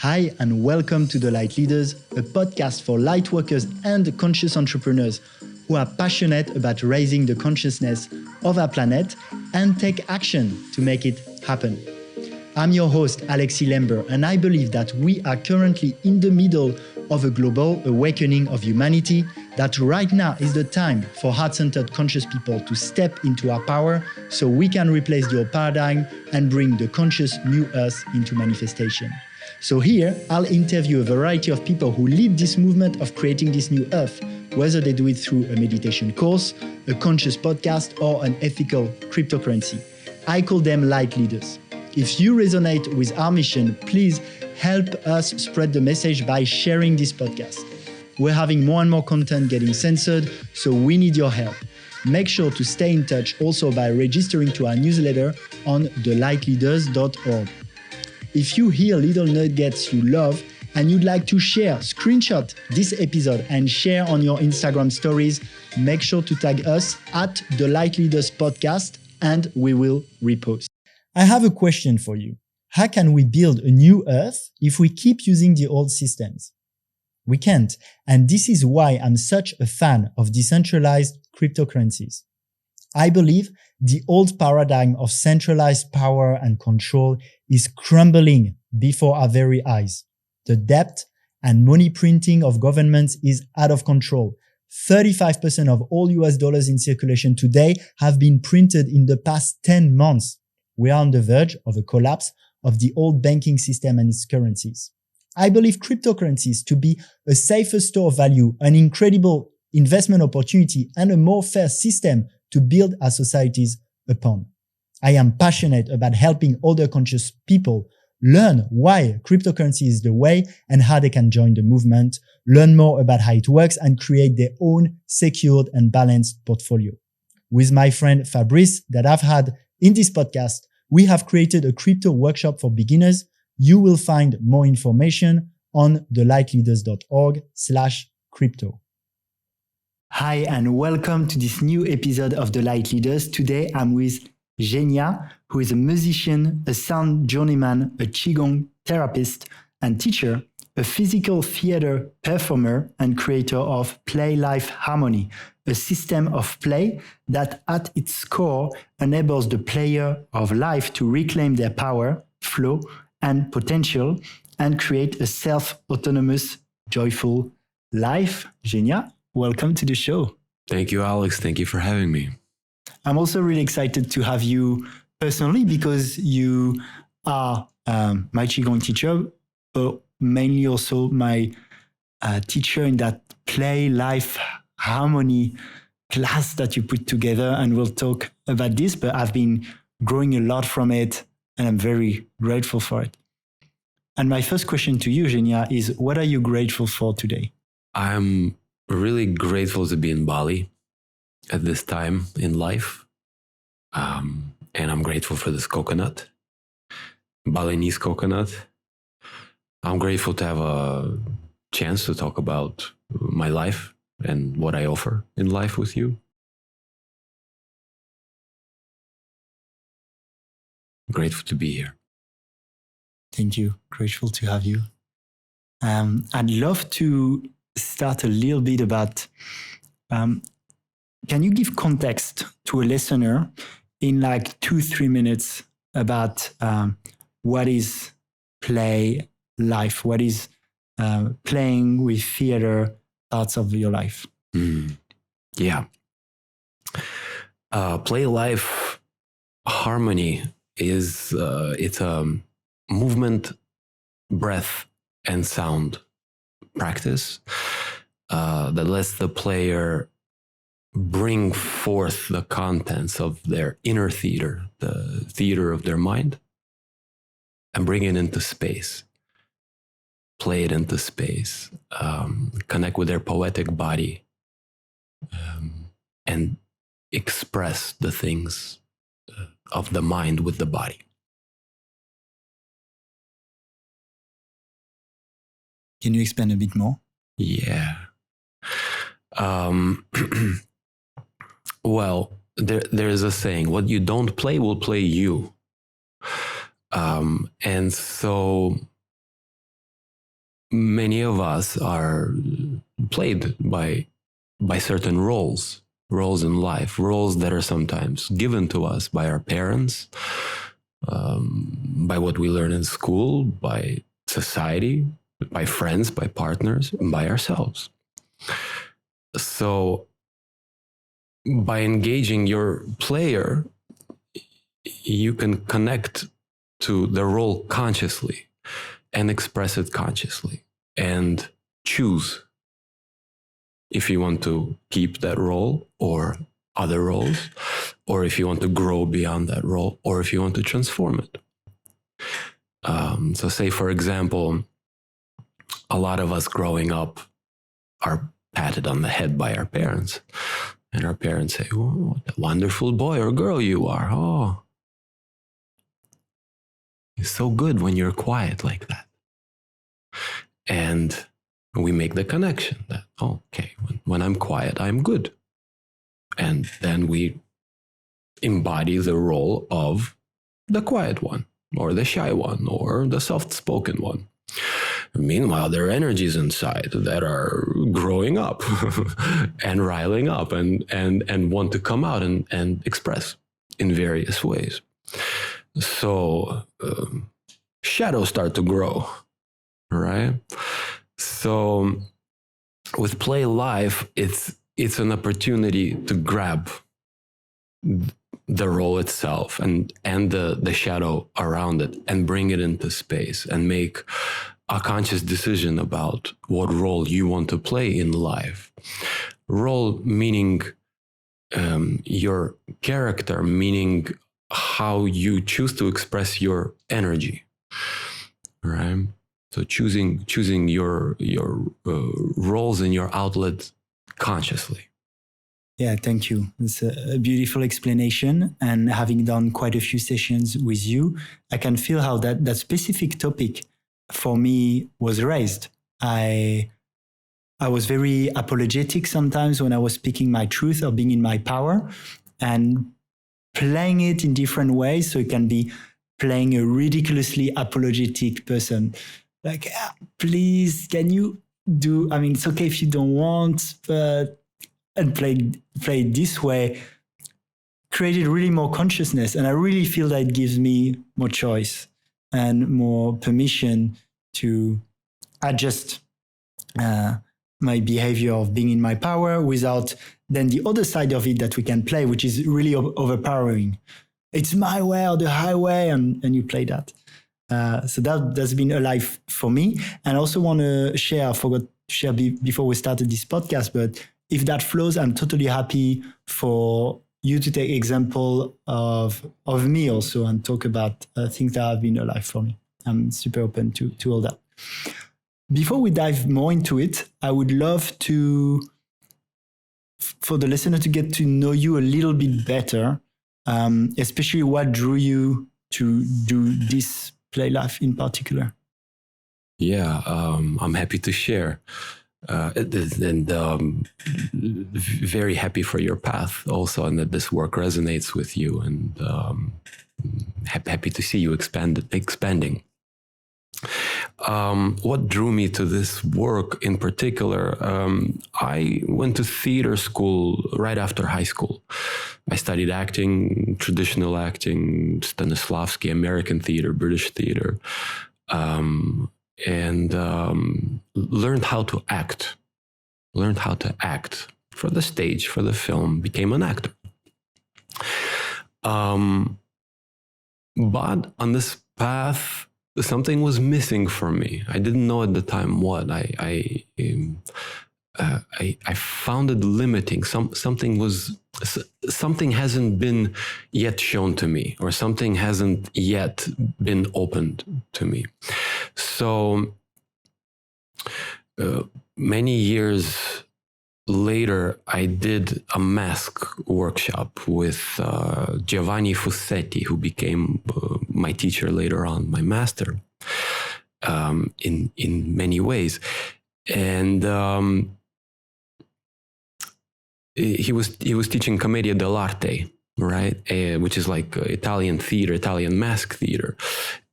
Hi, and welcome to the Lightleaders, a podcast for lightworkers and conscious entrepreneurs who are passionate about raising the consciousness of our planet and take action to make it happen. I'm your host, Alexis Lember, and I believe that we are currently in the middle of a global awakening of humanity, that right now is the time for heart-centered conscious people to step into our power so we can replace the old paradigm and bring the conscious new earth into manifestation. So here, I'll interview a variety of people who lead this movement of creating this new earth, whether they do it through a meditation course, a conscious podcast, or an ethical cryptocurrency. I call them light leaders. If you resonate with our mission, please help us spread the message by sharing this podcast. We're having more and more content getting censored, so we need your help. Make sure to stay in touch also by registering to our newsletter on thelightleaders.org. If you hear little nuggets you love and you'd like to share, screenshot this episode and share on your Instagram stories, make sure to tag us at the Lightleaders podcast and we will repost. I have a question for you. How can we build a new earth if we keep using the old systems? We can't. And this is why I'm such a fan of decentralized cryptocurrencies. I believe the old paradigm of centralized power and control is crumbling before our very eyes. The debt and money printing of governments is out of control. 35% of all US dollars in circulation today have been printed in the past 10 months. We are on the verge of a collapse of the old banking system and its currencies. I believe cryptocurrencies to be a safer store of value, an incredible investment opportunity, and a more fair system to build our societies upon. I am passionate about helping other conscious people learn why cryptocurrency is the way and how they can join the movement, learn more about how it works, and create their own secured and balanced portfolio. With my friend Fabrice that I've had in this podcast, we have created a crypto workshop for beginners. You will find more information on thelightleaders.org/crypto. Hi, and welcome to this new episode of The Light Leaders. Today, I'm with Zhenya, who is a musician, a sound journeyman, a QiGong therapist and teacher, a physical theater performer and creator of PlayLife Harmony, a system of play that at its core enables the player of life to reclaim their power, flow, and potential and create a self-autonomous, joyful life. Zhenya, welcome to the show. Thank you, Alex. Thank you for having me. I'm also really excited to have you personally because you are my QiGong teacher, but mainly also my teacher in that PlayLife Harmony class that you put together. And we'll talk about this, but I've been growing a lot from it and I'm very grateful for it. And my first question to you, Zhenya, is what are you grateful for today? I'm really grateful to be in Bali at this time in life. And I'm grateful for this coconut, Balinese coconut. I'm grateful to have a chance to talk about my life and what I offer in life with you. Grateful to be here. Thank you. Grateful to have you. I'd love to start a little bit about, can you give context to a listener in like 2-3 minutes about what is play life? What is playing with theater parts of your life? Yeah. PlayLife Harmony is it's a movement, breath, and sound practice that lets the player bring forth the contents of their inner theater, the theater of their mind, and bring it into space. Play it into space, connect with their poetic body, and express the things of the mind with the body. Can you expand a bit more? Yeah. Well, there's a saying, what you don't play will play you. And so many of us are played by certain roles in life, roles that are sometimes given to us by our parents, by what we learn in school, by society, by friends, by partners, and by ourselves. So by engaging your player, you can connect to the role consciously and express it consciously and choose if you want to keep that role or other roles, or if you want to grow beyond that role, or if you want to transform it. So say, for example, a lot of us growing up are patted on the head by our parents, and our parents say, "Oh, what a wonderful boy or girl you are. Oh, it's so good when you're quiet like that." And we make the connection that, oh, okay, when I'm quiet, I'm good. And then we embody the role of the quiet one, or the shy one, or the soft-spoken one. Meanwhile, there are energies inside that are growing up and riling up and want to come out and express in various ways. So shadows start to grow, right? So with PlayLife, it's an opportunity to grab the role itself and the shadow around it and bring it into space and make a conscious decision about what role you want to play in life. Role meaning your character, meaning how you choose to express your energy, right? So choosing your roles and your outlet consciously. Yeah, thank you. It's a beautiful explanation. And having done quite a few sessions with you, I can feel how that specific topic for me was raised. I was very apologetic sometimes when I was speaking my truth or being in my power, and playing it in different ways. So it can be playing a ridiculously apologetic person. Like, please, can you do, I mean, it's okay if you don't want, but, and play it this way, created really more consciousness. And I really feel that it gives me more choice and more permission to adjust my behavior of being in my power without then the other side of it that we can play, which is really overpowering. It's my way or the highway, and you play that. So that's been alive for me. And I also want to share, I forgot to share before we started this podcast, but if that flows, I'm totally happy for you to take example of me also and talk about things that have been alive for me. I'm super open to all that. Before we dive more into it, I would love for the listener to get to know you a little bit better, especially what drew you to do this PlayLife in particular. Yeah, I'm happy to share. And very happy for your path also, and that this work resonates with you, and happy to see you expanding. What drew me to this work in particular, I went to theater school right after high school. I studied acting, traditional acting, Stanislavski, American theater, British theater, and learned how to act for the stage, for the film, became an actor. But on this path, something was missing for me. I didn't know at the time what. I found it limiting. Something hasn't been yet shown to me, or something hasn't yet been opened to me. So many years later, I did a mask workshop with Giovanni Fussetti, who became my teacher later on, my master, in many ways. And he was teaching Commedia dell'arte, right? Which is like Italian theater, Italian mask theater.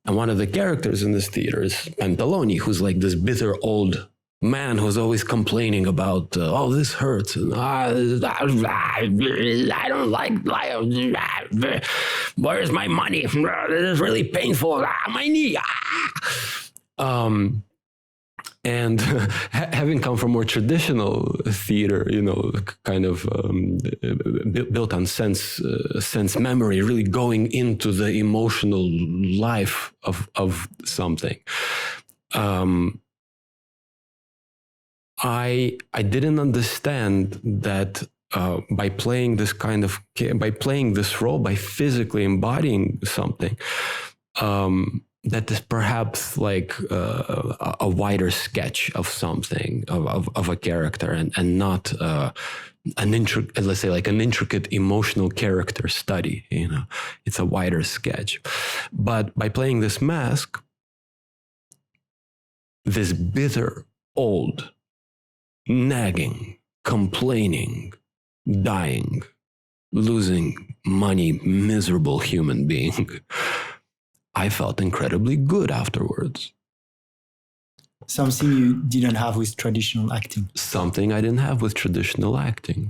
And one of the characters in this theater is Pantaloni, who's like this bitter old man who's always complaining about, this hurts. And I don't like, where's my money? This is really painful. My knee. And having come from more traditional theater, kind of built on sense memory, really going into the emotional life of something. I didn't understand that by playing this role, by physically embodying something, that is perhaps like a wider sketch of something, of a character, and not an intricate emotional character study. It's a wider sketch. But by playing this mask, this bitter, old, nagging, complaining, dying, losing money, miserable human being, I felt incredibly good afterwards. Something you didn't have with traditional acting. Something I didn't have with traditional acting.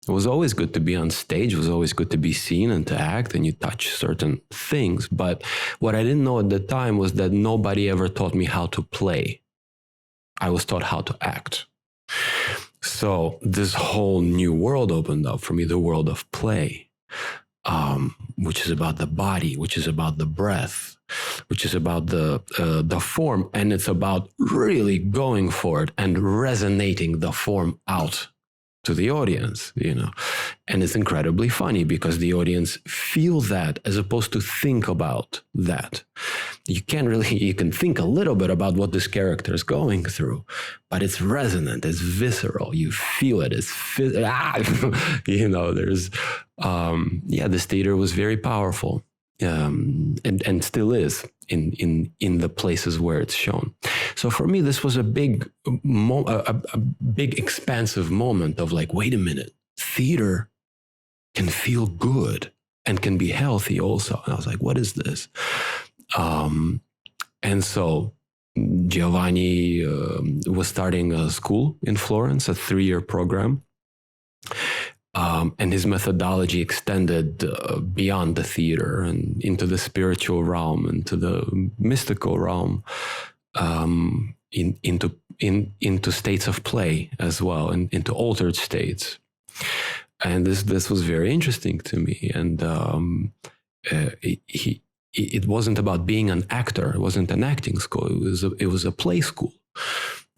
It was always good to be on stage. It was always good to be seen and to act, and you touch certain things. But what I didn't know at the time was that nobody ever taught me how to play. I was taught how to act. So this whole new world opened up for me, the world of play. Which is about the body, which is about the breath, which is about the form, and it's about really going for it and resonating the form out to the audience, And it's incredibly funny because the audience feel that as opposed to think about that. You can think a little bit about what this character is going through, but it's resonant, it's visceral. You feel it. There's, this theater was very powerful, and still is in the places where it's shown. So for me, this was a big expansive moment of like, wait a minute, theater can feel good and can be healthy also. And I was like, what is this? And so Giovanni was starting a school in Florence, a 3-year program. And his methodology extended beyond the theater and into the spiritual realm, into the mystical realm, into states of play as well, and into altered states. And this was very interesting to me. And it wasn't about being an actor. It wasn't an acting school. It was a play school.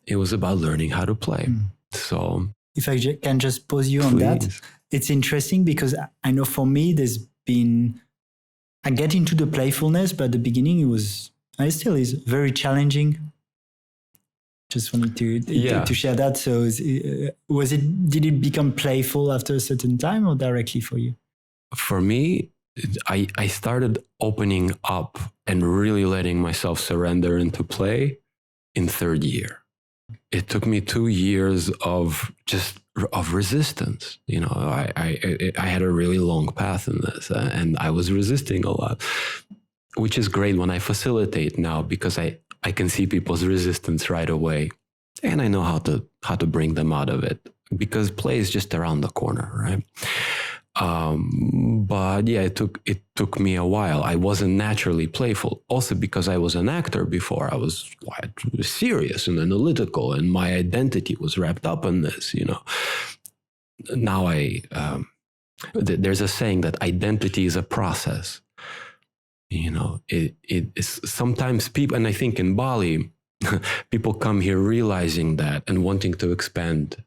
It was about learning how to play. So, if I can just pause you on that, it's interesting because I know for me, I get into the playfulness, but at the beginning it still is very challenging. Just wanted to share that. So did it become playful after a certain time or directly for you? For me, I started opening up and really letting myself surrender into play in 3rd year. It took me 2 years of resistance. I had a really long path in this, and I was resisting a lot, which is great when I facilitate now because I can see people's resistance right away, and I know how to bring them out of it because play is just around the corner, right? But yeah, it took me a while. I wasn't naturally playful. Also because I was an actor before, I was quite serious and analytical, and my identity was wrapped up in this. Now there's a saying that identity is a process. It's sometimes people, and I think in Bali, people come here realizing that and wanting to expand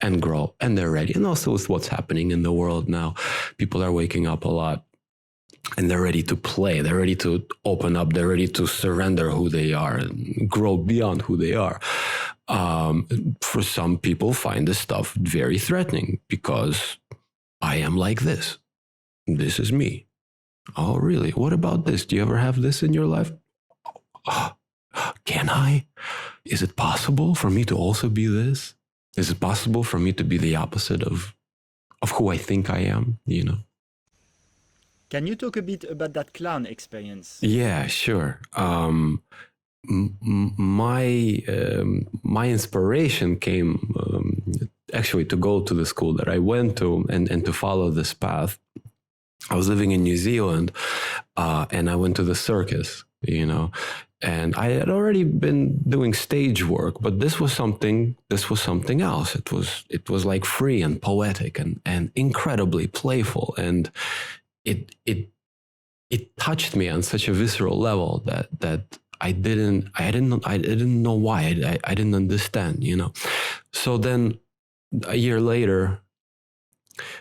and grow, and they're ready. And also with what's happening in the world now, people are waking up a lot and they're ready to play. They're ready to open up. They're ready to surrender who they are and grow beyond who they are. For some people find this stuff very threatening because I am like this. This is me. Oh, really? What about this? Do you ever have this in your life? Can I? Is it possible for me to also be this? Is it possible for me to be the opposite of who I think I am? Can you talk a bit about that clown experience? Yeah, sure. My inspiration came actually to go to the school that I went to and to follow this path. I was living in New Zealand, and I went to the circus, and I had already been doing stage work, but this was something else. It was like free and poetic and incredibly playful, and it touched me on such a visceral level that I didn't know why. I didn't understand, So then a year later,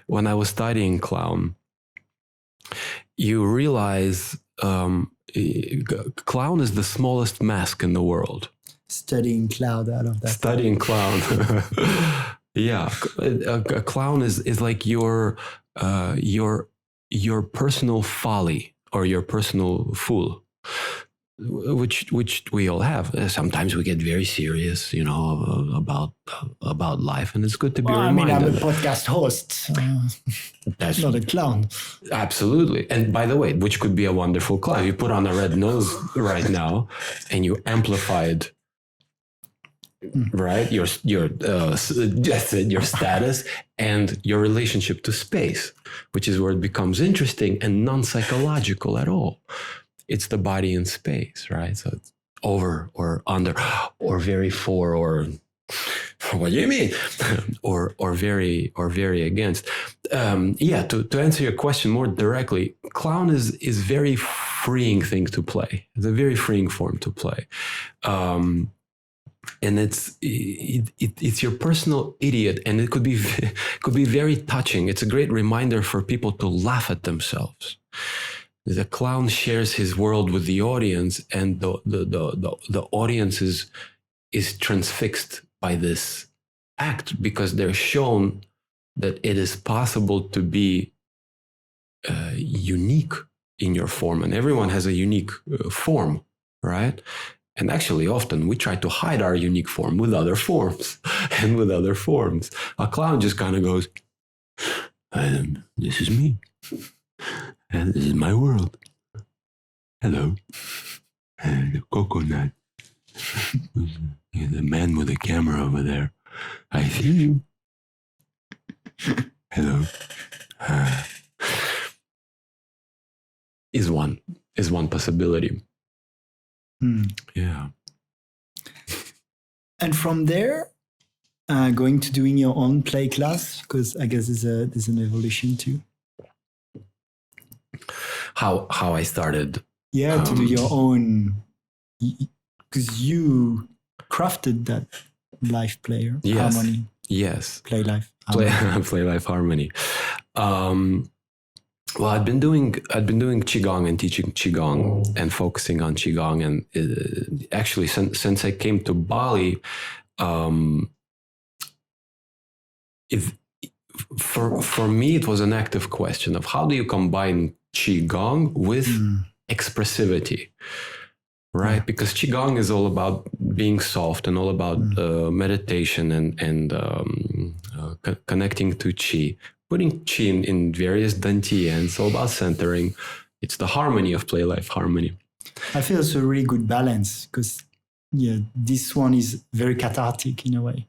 when I was studying clown, you realize clown is the smallest mask in the world. Studying clown out of that. Studying clown. Yeah. A clown is like your personal folly or your personal fool, which we all have. Sometimes we get very serious, about life, and it's good to be reminded. I mean, I'm a podcast host. That's not a clown. Absolutely. And by the way, which could be a wonderful clown. You put on a red nose right now, and you amplified, right? Your status and your relationship to space, which is where it becomes interesting and non-psychological at all. It's the body in space, right? So it's over or under or very for or what do you mean? or very against. To answer your question more directly, clown is very freeing thing to play. It's a very freeing form to play. And it's your personal idiot, and it could be very touching. It's a great reminder for people to laugh at themselves. The clown shares his world with the audience, and the audience is transfixed by this act because they're shown that it is possible to be unique in your form, and everyone has a unique form, right? And actually, often we try to hide our unique form with other forms and with other forms. A clown just kind of goes, this is me. And this is my world. Hello. And the coconut. The man with the camera over there. I see you. Hello. Is one possibility. Yeah. And from there, going to doing your own play class, because I guess there's an evolution too. How I started. Yeah, to do your own, because you crafted that life player harmony. Yes. PlayLife Harmony. PlayLife Harmony. Well, I'd been doing QiGong and teaching QiGong and focusing on QiGong, and actually since I came to Bali, for me it was an active question of how do you combine QiGong with expressivity, right? Yeah. Because QiGong is all about being soft and all about meditation and connecting to Qi. Putting Qi in various danti, and it's all about centering. It's the harmony of PlayLife Harmony. I feel it's a really good balance because, this one is very cathartic in a way.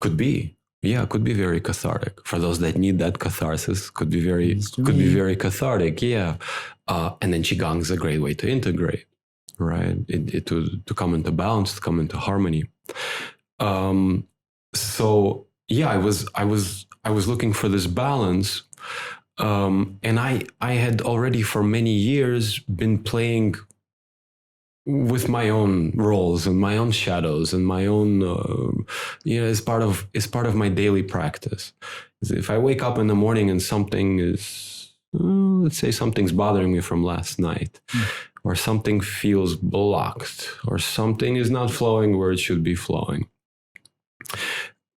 Could be. Yeah, could be very cathartic. For those that need that catharsis, could be very cathartic, yeah. And then QiGong is a great way to integrate, right? To come into balance, to come into harmony. So yeah, I was looking for this balance, and I had already for many years been playing with my own roles and my own shadows and my own, as part of my daily practice. If I wake up in the morning and something is, let's say something's bothering me from last night, or something feels blocked, or something is not flowing where it should be flowing,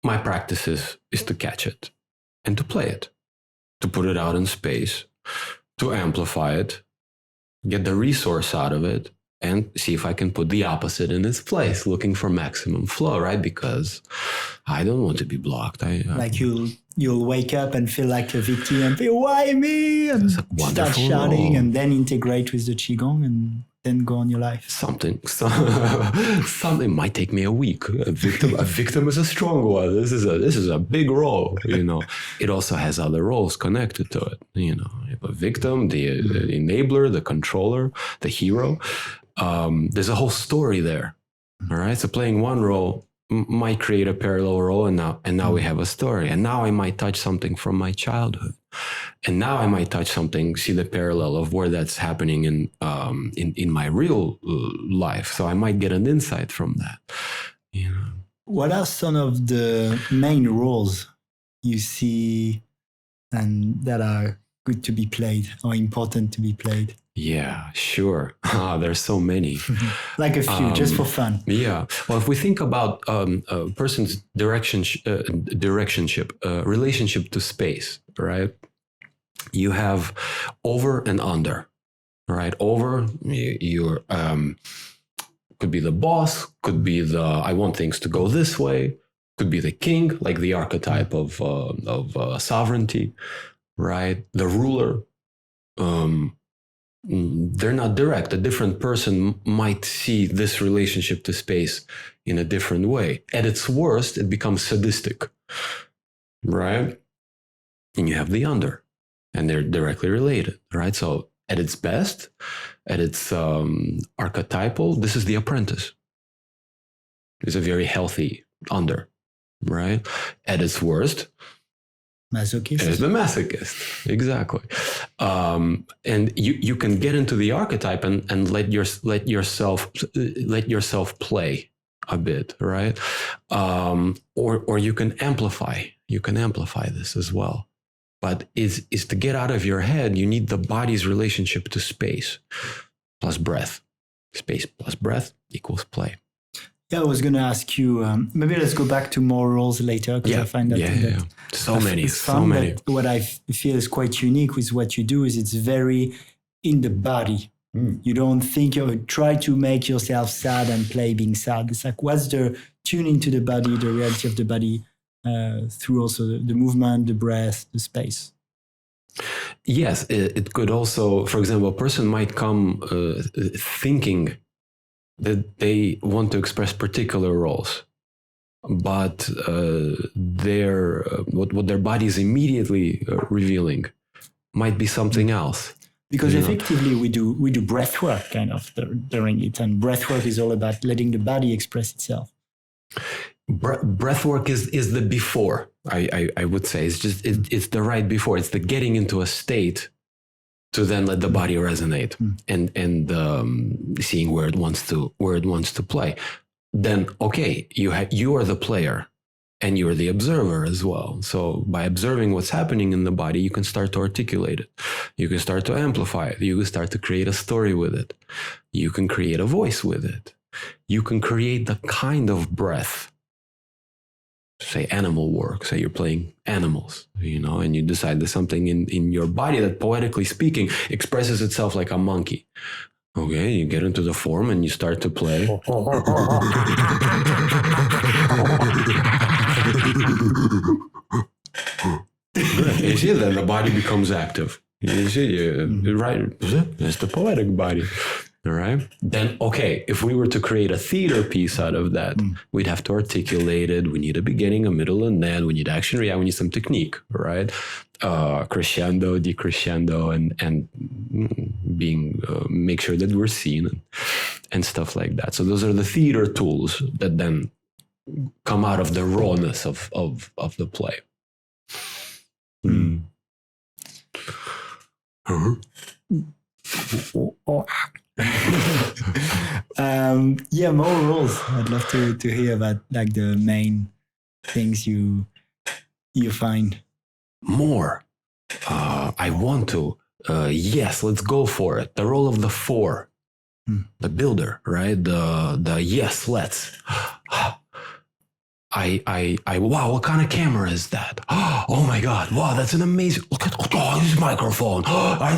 my practice is to catch it and to play it, to put it out in space, to amplify it, get the resource out of it, and see if I can put the opposite in its place, looking for maximum flow, right? Because I don't want to be blocked. Like you'll wake up and feel like a victim and feel, why me? And start shouting role. And then integrate with the QiGong and then go on your life. Something might take me a week. A victim is a strong one. This is a big role. It also has other roles connected to it. You have a victim, the enabler, the controller, the hero. There's a whole story there. All right. So playing one role might create a parallel role, and now we have a story. And now I might touch something from my childhood. And now I might touch something, see the parallel of where that's happening in my real life. So I might get an insight from that. What are some of the main roles you see and that are good to be played or important to be played? Yeah, sure. There's so many. Like a few, just for fun. Yeah. Well, if we think about a person's relationship to space, right? You have over and under, right? Over, you're could be the boss, could be the I want things to go this way, could be the king, like the archetype of sovereignty, right? The ruler. They're not direct. A different person might see this relationship to space in a different way. At its worst, it becomes sadistic, right? And you have the under, and they're directly related, right? So at its best, at its archetypal, this is the apprentice. It's a very healthy under, right? At its worst, masochist. It's the masochist, exactly. And you can get into the archetype and let yourself play a bit, right? Or you can amplify. You can amplify this as well. But is to get out of your head, you need the body's relationship to space plus breath. Space plus breath equals play. Yeah, I was going to ask you, maybe let's go back to more roles later, because I find that so many. But what I feel is quite unique with what you do is it's very in the body. You don't think you try to make yourself sad and play being sad. It's like, what's the tuning to the body, the reality of the body, through also the movement, the breath, the space. Yes, it could also, for example, a person might come thinking that they want to express particular roles, but what their body is immediately revealing might be something else. Because effectively we do breath work kind of during it, and breath work is all about letting the body express itself. Breath work is the before. I would say it's the right before. It's the getting into a state to then let the body resonate and seeing where it wants to play. Then okay, you are the player and you are the observer as well. So by observing what's happening in the body, you can start to articulate it. You can start to amplify it. You can start to create a story with it. You can create a voice with it. You can create the kind of breath. Say animal work, say you're playing animals, and you decide there's something in your body that, poetically speaking, expresses itself like a monkey. Okay, you get into the form and you start to play. You see, then the body becomes active. You see, right? It's the poetic body. All right. Then, okay, if we were to create a theater piece out of that, we'd have to articulate it. We need a beginning, a middle, and end. We need action, react. We need some technique, right? Crescendo, decrescendo, and being make sure that we're seen and stuff like that. So those are the theater tools that then come out of the rawness of the play. More roles. I'd love to hear about like the main things you find. More. I want to. Yes, let's go for it. The role of the four, the builder, right? The yes, let's. wow, what kind of camera is that? Oh my God, wow, that's an amazing, look at, this microphone.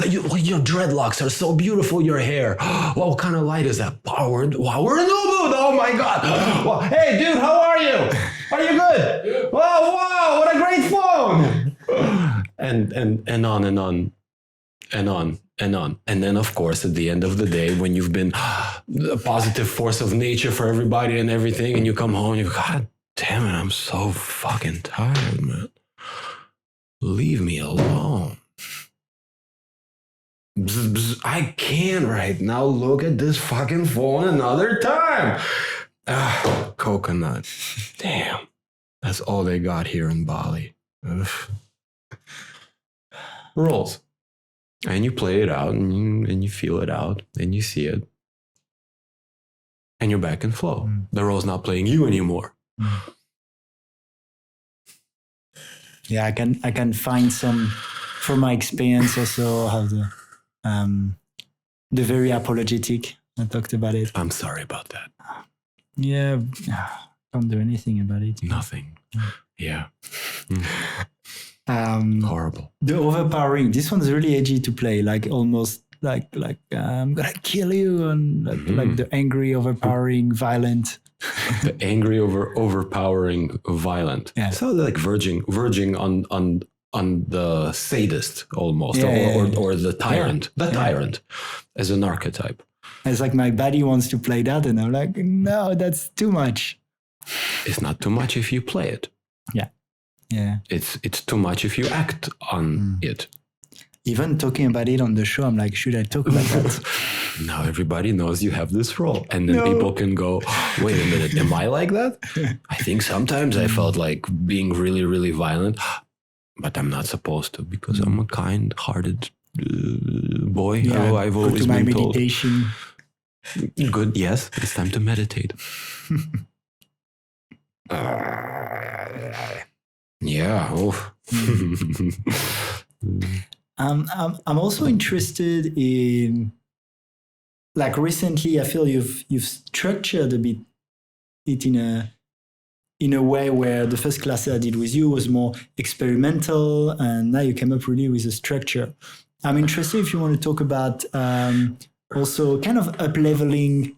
Your dreadlocks are so beautiful, your hair. Wow, what kind of light is that? Wow, we're in the mood, oh my God. Wow. Hey dude, how are you? Are you good? Wow, what a great phone. And on and on and on and on. And then, of course, at the end of the day, when you've been a positive force of nature for everybody and everything, and you come home and you go, God damn it, I'm so fucking tired, man. Leave me alone. Bzz, bzz, I can't right now look at this fucking phone another time. Coconut. Damn. That's all they got here in Bali. Ugh. Rolls. And you play it out and you feel it out and you see it. And you're back in flow. The role's not playing you anymore. Yeah, I can find some from my experience also how the very apologetic. I talked about it. I'm sorry about that. Yeah, can't do anything about it. Nothing. Yeah. Horrible. The overpowering. This one's really edgy to play. Like almost like I'm gonna kill you, and like the angry, overpowering, violent. The angry, overpowering, violent. Yeah. So like verging on the sadist almost, or the tyrant. Yeah. The tyrant as an archetype. It's like my body wants to play that, and I'm like, no, that's too much. It's not too much if you play it. Yeah. Yeah. It's too much if you act on it. Even talking about it on the show, I'm like, should I talk about that? Now everybody knows you have this role. And then people can go, wait a minute, am I like that? I think sometimes I felt like being really, really violent, but I'm not supposed to because I'm a kind-hearted boy. Yeah, I've always to my been told. meditation. Good, yes, it's time to meditate. Yeah. Oh. I'm also interested in, like recently, I feel you've structured a bit it in a way where the first class I did with you was more experimental, and now you came up really with a structure. I'm interested if you want to talk about also kind of up-leveling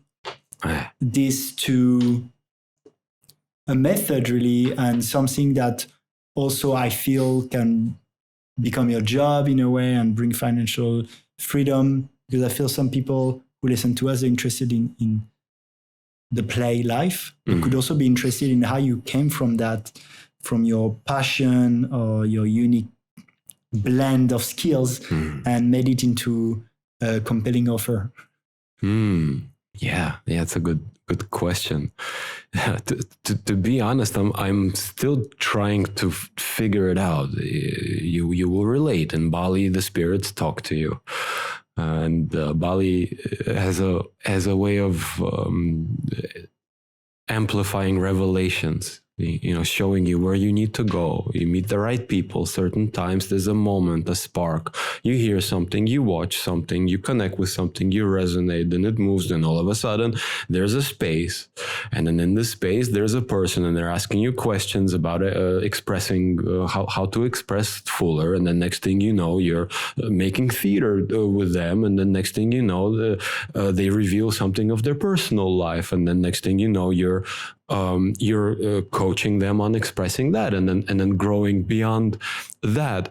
this to a method really, and something that also I feel can become your job in a way and bring financial freedom, because I feel some people who listen to us are interested in the play life, but could also be interested in how you came from that, from your passion or your unique blend of skills and made it into a compelling offer. Yeah, it's a good question. To be honest, I'm still trying to figure it out. You will relate. In Bali, the spirits talk to you, and Bali has a way of amplifying revelations. Showing you where you need to go. You meet the right people. Certain times there's a moment, a spark. You hear something, you watch something, you connect with something, you resonate, then it moves. Then all of a sudden there's a space. And then in this space, there's a person and they're asking you questions about expressing how to express fuller. And then next thing you know, you're making theater with them. And then next thing you know, they reveal something of their personal life. And then next thing you know, you're coaching them on expressing that, and then growing beyond that,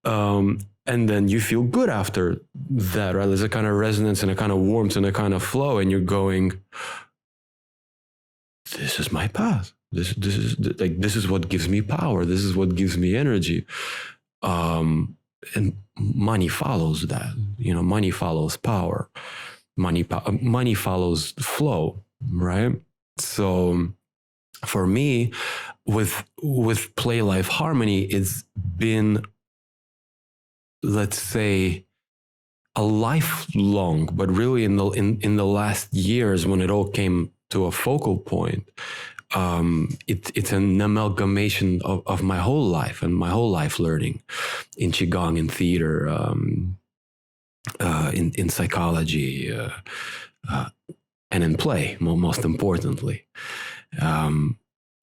and then you feel good after that, right? There's a kind of resonance and a kind of warmth and a kind of flow, and you're going, this is my path. This is what gives me power. This is what gives me energy. And money follows that. Money follows power. Money follows flow, right? So for me, with PlayLife Harmony, it's been, let's say, a lifelong, but really in the last years when it all came to a focal point, it's an amalgamation of my whole life and my whole life learning in QiGong, in theater, in psychology, and in play, most importantly.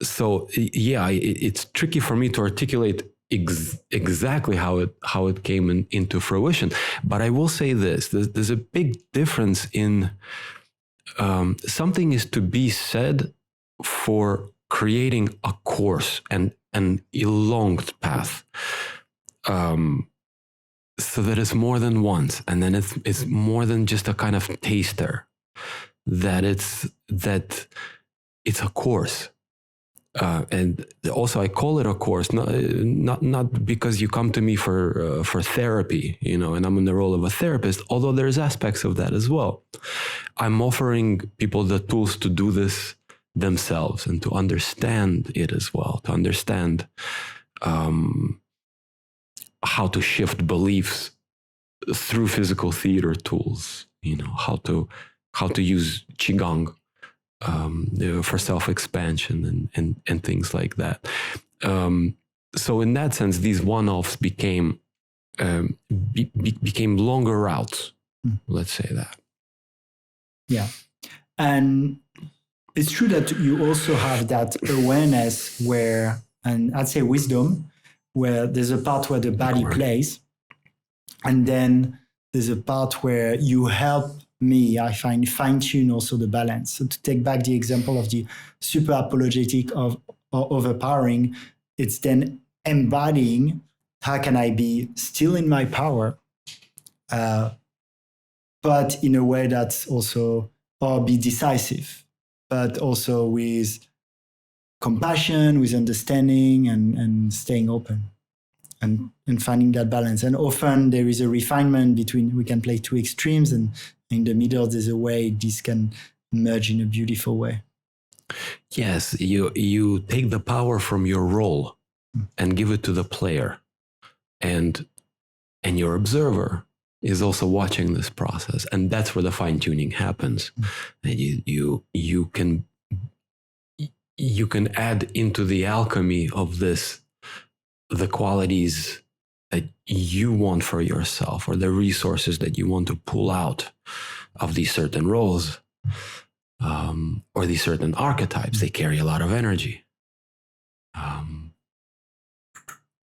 It's tricky for me to articulate exactly how it came into fruition. But I will say this: there's a big difference in something is to be said for creating a course and an elonged path. So that it's more than once, and then it's more than just a kind of taster. That it's a course. And also, I call it a course, not because you come to me for therapy, and I'm in the role of a therapist, although there's aspects of that as well. I'm offering people the tools to do this themselves and to understand it as well, to understand how to shift beliefs through physical theater tools, how to use QiGong for self-expansion and things like that. So in that sense, these one-offs became longer routes. Let's say that. Yeah, and it's true that you also have that awareness where, and I'd say wisdom, where there's a part where the body plays, and then there's a part where you help me, I find, fine-tune also the balance. So to take back the example of the super apologetic or overpowering, it's then embodying how can I be still in my power, but in a way that's also, or be decisive, but also with compassion, with understanding and staying open and finding that balance. And often there is a refinement between, we can play two extremes, and in the middle, there's a way this can merge in a beautiful way. Yes, you take the power from your role and give it to the player, and your observer is also watching this process, and that's where the fine tuning happens. And you can add into the alchemy of this the qualities that you want for yourself, or the resources that you want to pull out of these certain roles, or these certain archetypes. They carry a lot of energy.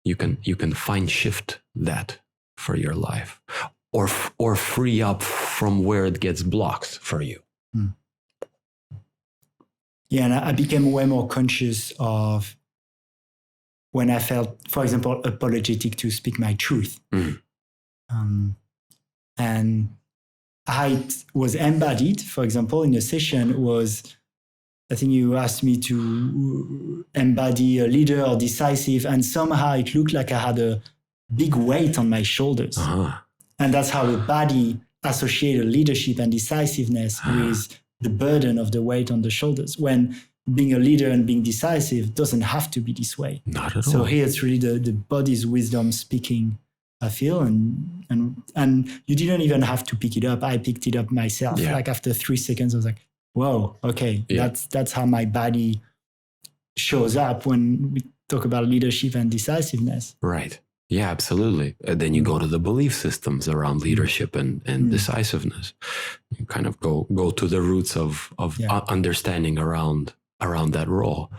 You can fine shift that for your life, or free up from where it gets blocked for you. Yeah, and I became way more conscious of when I felt, for example, apologetic to speak my truth. And how it was embodied, for example, in a session was, I think you asked me to embody a leader or decisive, and somehow it looked like I had a big weight on my shoulders. And that's how the body associated leadership and decisiveness with the burden of the weight on the shoulders, when being a leader and being decisive doesn't have to be this way. Not at all. So here it's really the body's wisdom speaking, I feel, and you didn't even have to pick it up. I picked it up myself. Yeah. Like after 3 seconds, I was like, whoa, okay, that's how my body shows up when we talk about leadership and decisiveness. Right. Yeah, absolutely. And then you go to the belief systems around leadership and decisiveness. You kind of go to the roots of understanding around that role.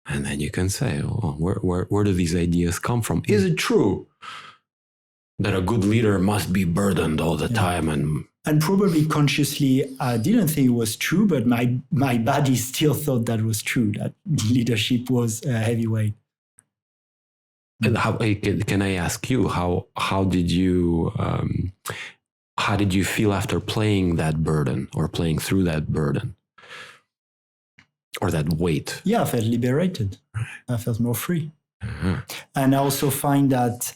And then you can say, where do these ideas come from? Is it true that a good leader must be burdened all the time? And probably consciously, I didn't think it was true, but my body still thought that was true, that leadership was a heavyweight. And how, can I ask you, how did you feel after playing that burden, or playing through that burden, or that weight? Yeah, I felt liberated. I felt more free. And I also find that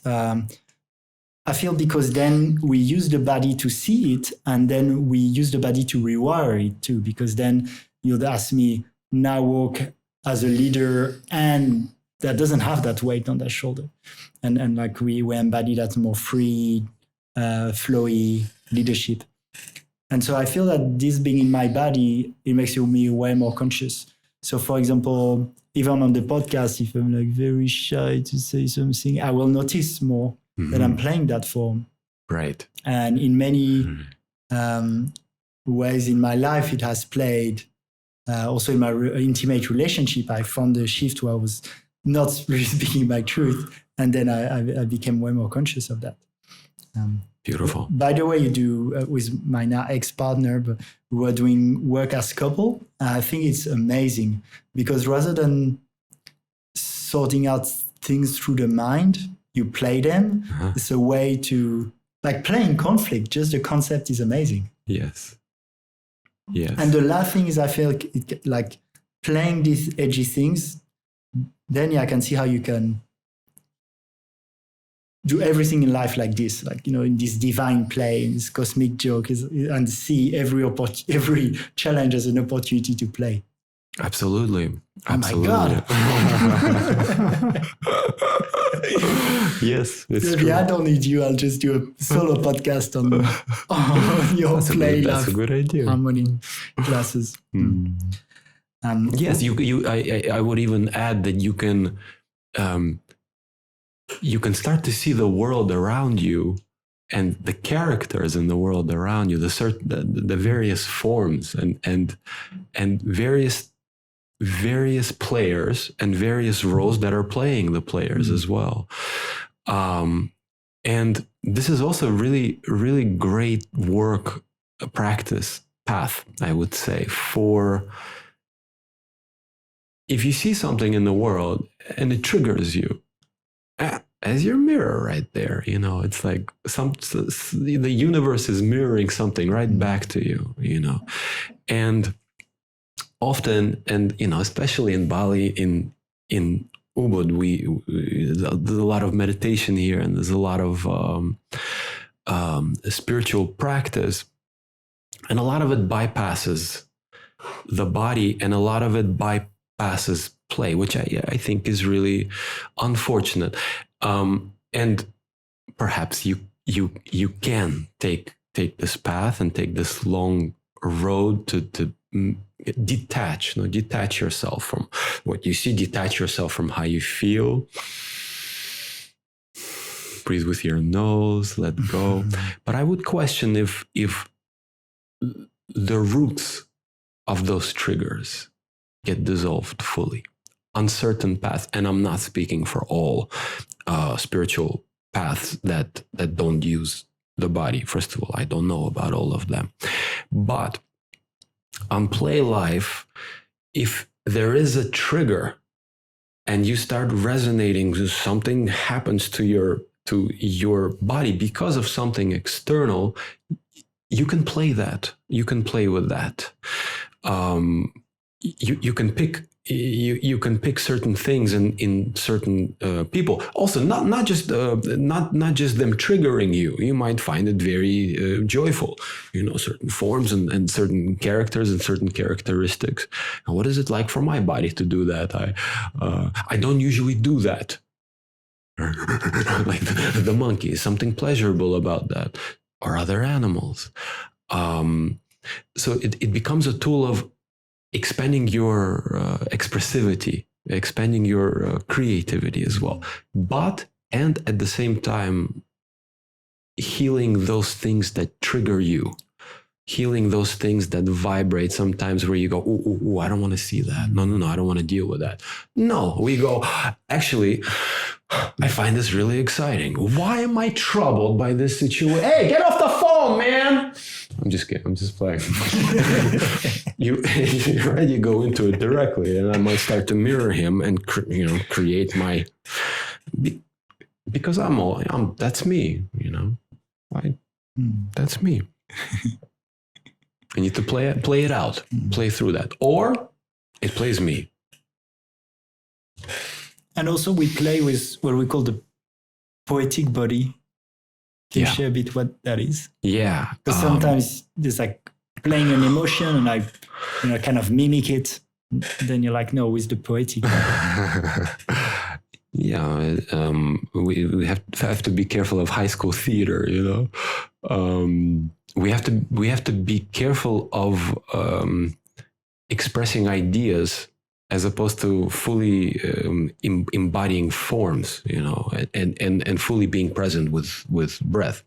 I feel, because then we use the body to see it, and then we use the body to rewire it too, because then you'd ask me, now walk as a leader, and that doesn't have that weight on their shoulder. And like we embody that more free, flowy leadership. And so I feel that this being in my body, it makes me way more conscious. So for example, even on the podcast, if I'm like very shy to say something, I will notice more that I'm playing that form. Right. And in many ways in my life, it has played Also in my intimate relationship, I found a shift where I was not really speaking my truth. And then I became way more conscious of that. Beautiful. By the way, you do with my now ex-partner, but we were doing work as couple. I think it's amazing because rather than sorting out things through the mind, you play them. It's a way to, like playing conflict, just the concept is amazing. Yes. Yes. And the last thing is I feel like playing these edgy things, then I can see how you can do everything in life like this, like, in this divine play, in this cosmic joke, and see every challenge as an opportunity to play. Absolutely. Oh my God. Yes, it's Maybe true. I don't need you. I'll just do a solo podcast on your PlayLife Harmony Classes. Yes, I would even add that you can start to see the world around you and the characters in the world around you, the various forms and various players and various roles that are playing the players as well. And this is also really, really great work, practice path, I would say, for if you see something in the world and it triggers you, as your mirror right there, it's like the universe is mirroring something right back to you, and often, and especially in Bali, in Ubud, there's a lot of meditation here, and there's a lot of spiritual practice, and a lot of it bypasses the body, and a lot of it bypasses play, which I think is really unfortunate. And perhaps you can take this path and take this long road to detach yourself from what you see, detach yourself from how you feel. Breathe with your nose, let go. But I would question if the roots of those triggers get dissolved fully. Uncertain paths, and I'm not speaking for all spiritual paths that don't use the body. First of all, I don't know about all of them. But on PlayLife, if there is a trigger and you start resonating, something happens to your body because of something external, you can play that. You can play with that. You can pick. You can pick certain things in certain people. Also, not just them triggering you. You might find it very joyful. Certain forms and certain characters and certain characteristics. And what is it like for my body to do that? I don't usually do that. Like the monkey, something pleasurable about that, or other animals. So it becomes a tool of expanding your expressivity, expanding your creativity as well. And at the same time, healing those things that trigger you, healing those things that vibrate sometimes where you go, ooh, I don't want to see that. No, I don't want to deal with that. No, we go, actually, I find this really exciting. Why am I troubled by this situation? Hey, get off the phone, man. I'm just kidding. I'm just playing. You go into it directly, and I might start to mirror him and create my, because that's me. That's me. I need to play it out, play through that, or it plays me. And also we play with what we call the poetic body. Can you share a bit what that is? Yeah. Because sometimes there's like playing an emotion and I kind of mimic it. Then you're like, no, with the poetic body. Yeah. We have to be careful of high school theater, we have to be careful of expressing ideas as opposed to fully embodying forms, and fully being present with breath.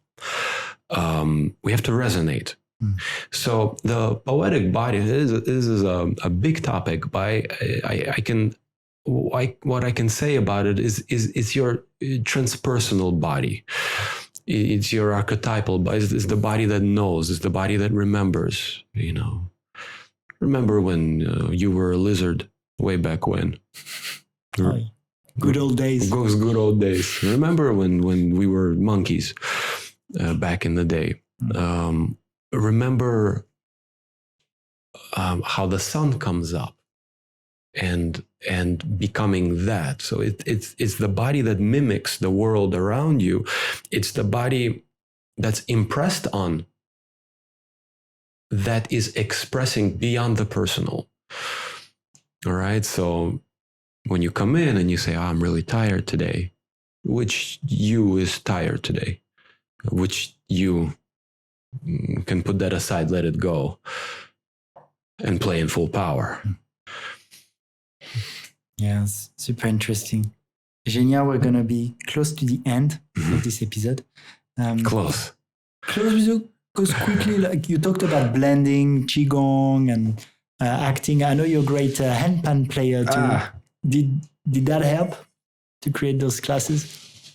We have to resonate. So the poetic body is a big topic. But what I can say about it is it's your transpersonal body. It's your archetypal body. It's the body that knows. It's the body that remembers. Remember when you were a lizard way back when? Good old days. Those good old days. Remember when we were monkeys back in the day? Remember how the sun comes up and becoming that. So it's the body that mimics the world around you. It's the body that's impressed on, that is expressing beyond the personal. All right. So when you come in and you say, I'm really tired today, which you is tired today? Which you can put that aside, let it go, and play in full power. Yes, super interesting. Zhenya, we're going to be close to the end of this episode. Close because quickly, like you talked about blending, QiGong, and acting. I know you're a great handpan player too. Did that help to create those classes?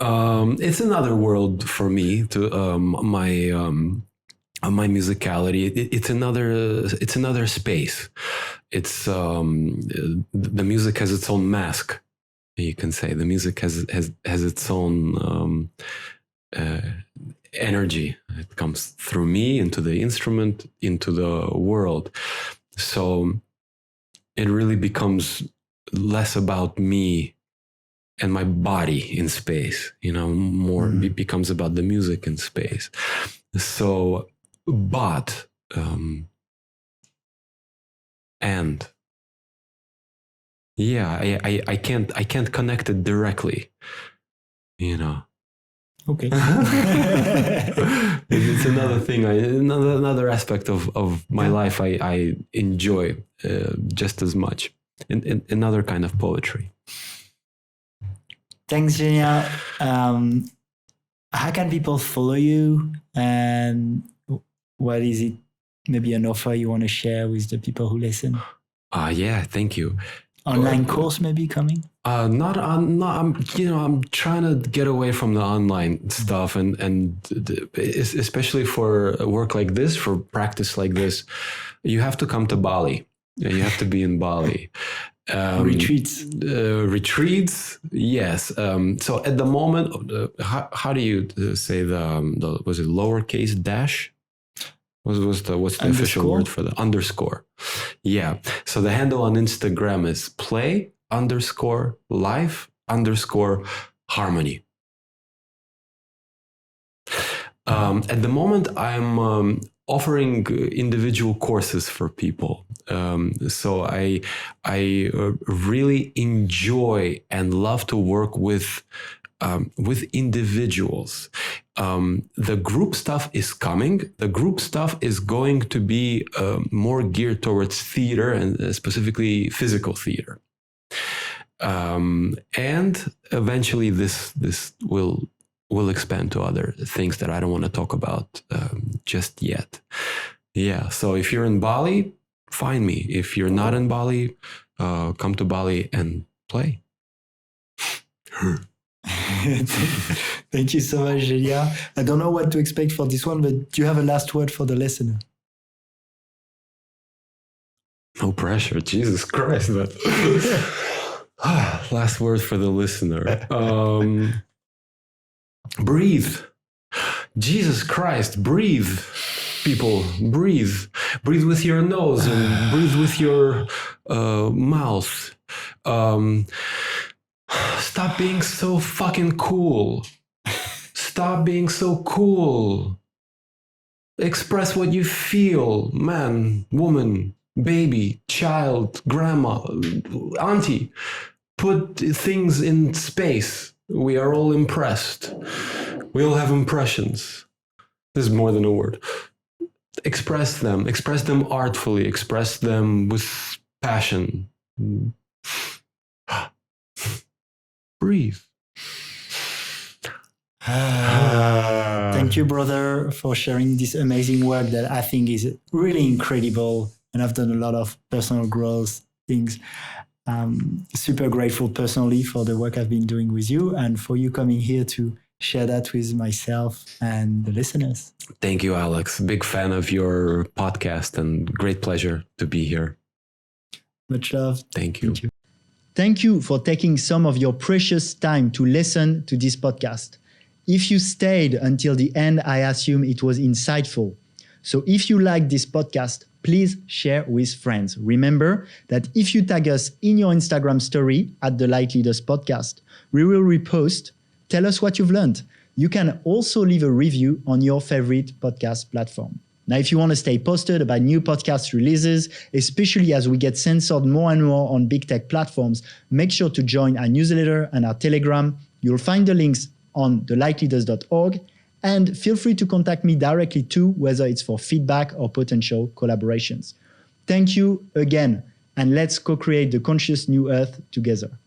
It's another world for me. To my musicality, it's another space. It's the music has its own mask. You can say the music has its own energy. It comes through me into the instrument, into the world. So it really becomes less about me and my body in space, more becomes about the music in space. So, but, and yeah, I can't connect it directly, Okay. It's another thing, another aspect of my life I enjoy just as much, in another kind of poetry. Thanks, Zhenya. How can people follow you? And what is it? Maybe an offer you want to share with the people who listen? Yeah, thank you. Online course maybe coming? I'm trying to get away from the online stuff, and especially for work like this, for practice like this, you have to come to Bali. You have to be in Bali. Retreats, yes. So at the moment, how do you say the was it lowercase dash? What's the official word for the underscore? Yeah. So the handle on Instagram is play_life_harmony. At the moment, I'm offering individual courses for people. So I really enjoy and love to work with individuals. The group stuff is coming. The group stuff is going to be more geared towards theater, and specifically physical theater. And eventually this will expand to other things that I don't want to talk about just yet. Yeah. So if you're in Bali, find me. If you're not in Bali, come to Bali and play. Thank you so much, Zhenya. I don't know what to expect for this one, but do you have a last word for the listener? No pressure. Jesus Christ. But last word for the listener. Breathe. Jesus Christ, breathe. People, breathe. Breathe with your nose and breathe with your mouth. Stop being so fucking cool. Stop being so cool. Express what you feel, man, woman, baby, child, grandma, auntie. Put things in space. We are all impressed. We all have impressions. This is more than a word. Express them artfully, express them with passion. Breathe. Thank you, brother, for sharing this amazing work that I think is really incredible. And I've done a lot of personal growth things. Super grateful personally for the work I've been doing with you and for you coming here to share that with myself and the listeners. Thank you, Alex. Big fan of your podcast and great pleasure to be here. Much love. Thank you. Thank you. Thank you for taking some of your precious time to listen to this podcast. If you stayed until the end, I assume it was insightful. So if you like this podcast, please share with friends. Remember that if you tag us in your Instagram story at the Lightleaders podcast, we will repost. Tell us what you've learned. You can also leave a review on your favorite podcast platform. Now, if you want to stay posted about new podcast releases, especially as we get censored more and more on big tech platforms, make sure to join our newsletter and our Telegram. You'll find the links on thelightleaders.org. And feel free to contact me directly too, whether it's for feedback or potential collaborations. Thank you again, and let's co-create the conscious new earth together.